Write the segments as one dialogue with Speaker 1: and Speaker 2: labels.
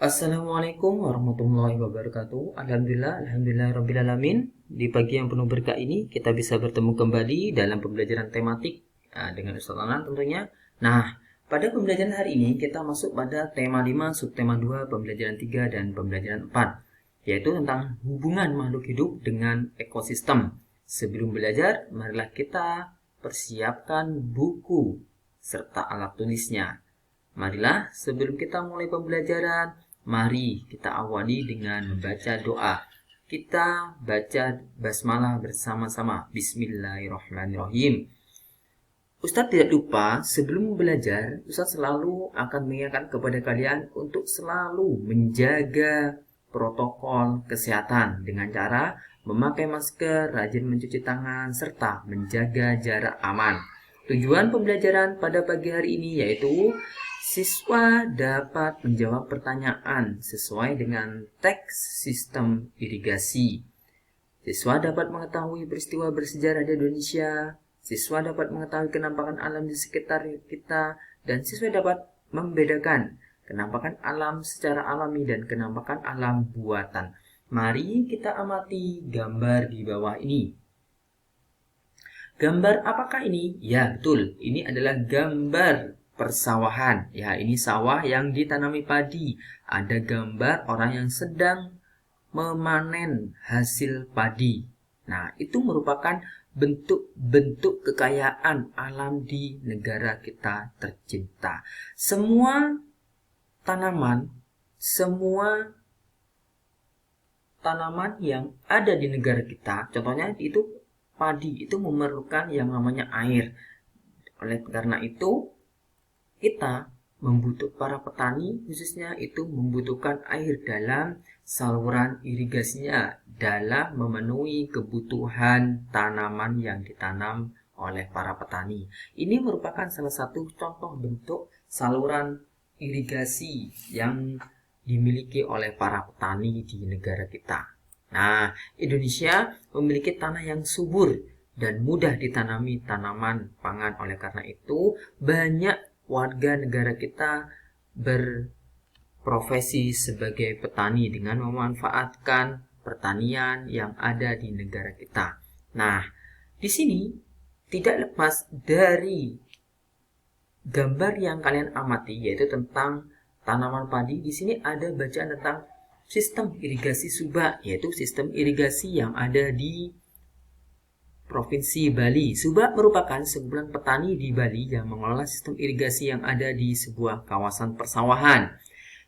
Speaker 1: Assalamualaikum warahmatullahi wabarakatuh. Alhamdulillah, Di pagi yang penuh berkah ini kita bisa bertemu kembali dalam pembelajaran tematik dengan Ustaz Anan tentunya. Nah, pada pembelajaran hari ini kita masuk pada tema 5, subtema 2, pembelajaran 3 dan pembelajaran 4, yaitu tentang hubungan makhluk hidup dengan ekosistem. Sebelum belajar, marilah kita persiapkan buku serta alat tulisnya. Marilah sebelum kita mulai pembelajaran, mari kita awali dengan membaca doa. Kita baca basmalah bersama-sama. Bismillahirrahmanirrahim. Ustadz tidak lupa sebelum belajar, Ustadz selalu akan mengingatkan kepada kalian untuk selalu menjaga protokol kesehatan dengan cara memakai masker, rajin mencuci tangan, serta menjaga jarak aman. Tujuan pembelajaran pada pagi hari ini yaitu siswa dapat menjawab pertanyaan sesuai dengan teks sistem irigasi. Siswa dapat mengetahui peristiwa bersejarah di Indonesia. Siswa dapat mengetahui kenampakan alam di sekitar kita. Dan siswa dapat membedakan kenampakan alam secara alami dan kenampakan alam buatan. Mari kita amati gambar di bawah ini. Gambar apakah ini? Ya, betul. Ini adalah gambar persawahan. Ya, ini sawah yang ditanami padi. Ada gambar orang yang sedang memanen hasil padi. Nah, itu merupakan bentuk-bentuk kekayaan alam di negara kita tercinta. Semua tanaman yang ada di negara kita, contohnya itu padi, itu memerlukan yang namanya air. Oleh karena itu, para petani khususnya itu membutuhkan air dalam saluran irigasinya dalam memenuhi kebutuhan tanaman yang ditanam oleh para petani. Ini merupakan salah satu contoh bentuk saluran irigasi yang dimiliki oleh para petani di negara kita. Nah, Indonesia memiliki tanah yang subur dan mudah ditanami tanaman pangan. Oleh karena itu, banyak warga negara kita berprofesi sebagai petani dengan memanfaatkan pertanian yang ada di negara kita. Nah, di sini tidak lepas dari gambar yang kalian amati, yaitu tentang tanaman padi. Di sini ada bacaan tentang sistem irigasi Subak, yaitu sistem irigasi yang ada di Provinsi Bali. Subak merupakan sekumpulan petani di Bali yang mengelola sistem irigasi yang ada di sebuah kawasan persawahan.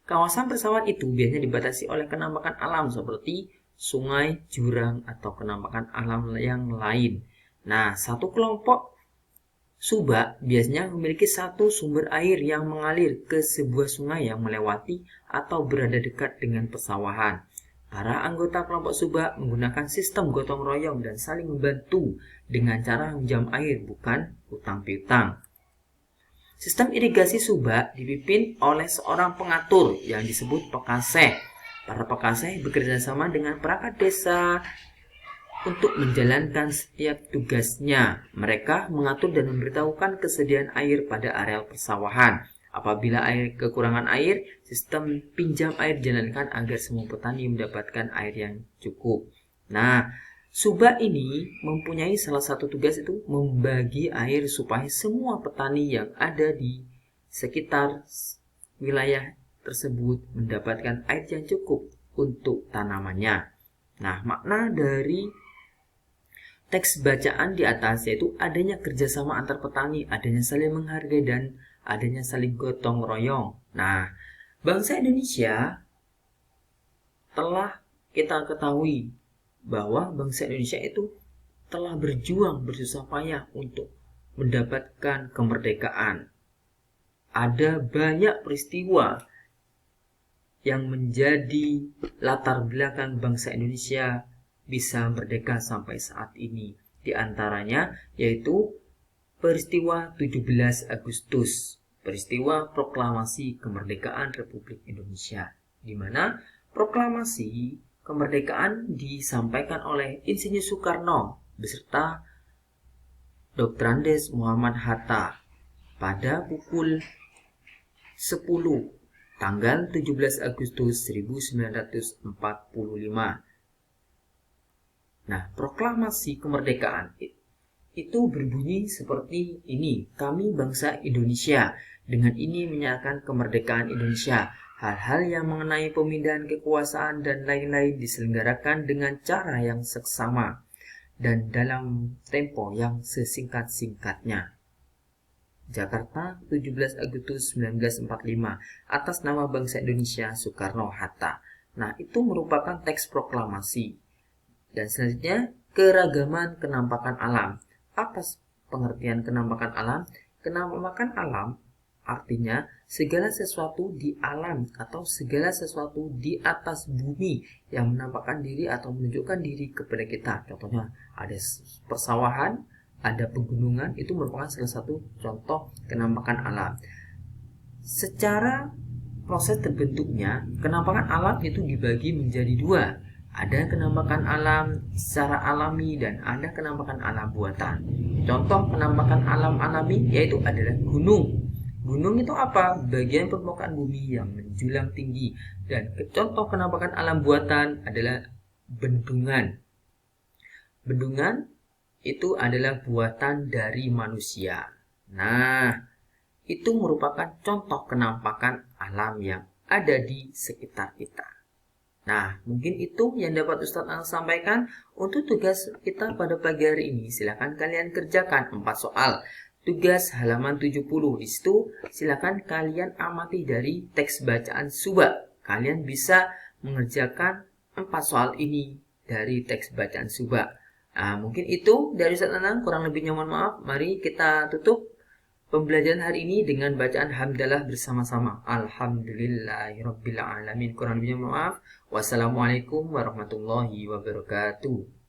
Speaker 1: Kawasan persawahan itu biasanya dibatasi oleh kenampakan alam seperti sungai, jurang, atau kenampakan alam yang lain. Nah, satu kelompok Subak biasanya memiliki satu sumber air yang mengalir ke sebuah sungai yang melewati atau berada dekat dengan persawahan. Para anggota kelompok Subak menggunakan sistem gotong royong dan saling membantu dengan cara meminjam air, bukan utang piutang. Sistem irigasi Subak dipimpin oleh seorang pengatur yang disebut pekaseh. Para pekaseh bekerja sama dengan perangkat desa untuk menjalankan setiap tugasnya. Mereka mengatur dan memberitahukan kesediaan air pada areal persawahan. Apabila kekurangan air, sistem pinjam air dijalankan agar semua petani mendapatkan air yang cukup. Nah, Subak ini mempunyai salah satu tugas itu membagi air supaya semua petani yang ada di sekitar wilayah tersebut mendapatkan air yang cukup untuk tanamannya. Nah, makna dari teks bacaan di atas yaitu adanya kerjasama antar petani, adanya saling menghargai, dan adanya saling gotong royong. Nah, bangsa Indonesia telah kita ketahui bahwa bangsa Indonesia itu telah berjuang bersusah payah untuk mendapatkan kemerdekaan. Ada banyak peristiwa yang menjadi latar belakang bangsa Indonesia bisa merdeka sampai saat ini. Di antaranya yaitu peristiwa 17 Agustus, peristiwa proklamasi kemerdekaan Republik Indonesia, di mana proklamasi kemerdekaan disampaikan oleh Insinyur Soekarno beserta Dr. Andes Muhammad Hatta pada pukul 10 tanggal 17 Agustus 1945. Nah, proklamasi kemerdekaan itu berbunyi seperti ini. Kami bangsa Indonesia, dengan ini menyatakan kemerdekaan Indonesia. Hal-hal yang mengenai pemindahan kekuasaan dan lain-lain diselenggarakan dengan cara yang seksama dan dalam tempo yang sesingkat-singkatnya. Jakarta, 17 Agustus 1945, atas nama bangsa Indonesia, Soekarno-Hatta. Nah, itu merupakan teks proklamasi. Dan selanjutnya, keragaman kenampakan alam. Apa pengertian kenampakan alam? Kenampakan alam artinya segala sesuatu di alam atau segala sesuatu di atas bumi yang menampakkan diri atau menunjukkan diri kepada kita. Contohnya ada persawahan, ada pegunungan, itu merupakan salah satu contoh kenampakan alam. Secara proses terbentuknya, kenampakan alam itu dibagi menjadi dua. Ada kenampakan alam secara alami dan ada kenampakan alam buatan. Contoh kenampakan alam alami yaitu adalah gunung. Gunung itu apa? Bagian permukaan bumi yang menjulang tinggi. Dan contoh kenampakan alam buatan adalah bendungan. Bendungan itu adalah buatan dari manusia. Nah, itu merupakan contoh kenampakan alam yang ada di sekitar kita. Nah, mungkin itu yang dapat Ustadz sampaikan untuk tugas kita pada pagi hari ini. Silakan kalian kerjakan 4 soal. Tugas halaman 70. Di situ silakan kalian amati dari teks bacaan Subak. Kalian bisa mengerjakan 4 soal ini dari teks bacaan Subak. Nah, mungkin itu dari Ustadz Anang, kurang lebihnya mohon maaf. Mari kita tutup pembelajaran hari ini dengan bacaan hamdalah bersama-sama. Alhamdulillahirabbil alamin. Kurang lebihnya mohon maaf. Wassalamualaikum warahmatullahi wabarakatuh.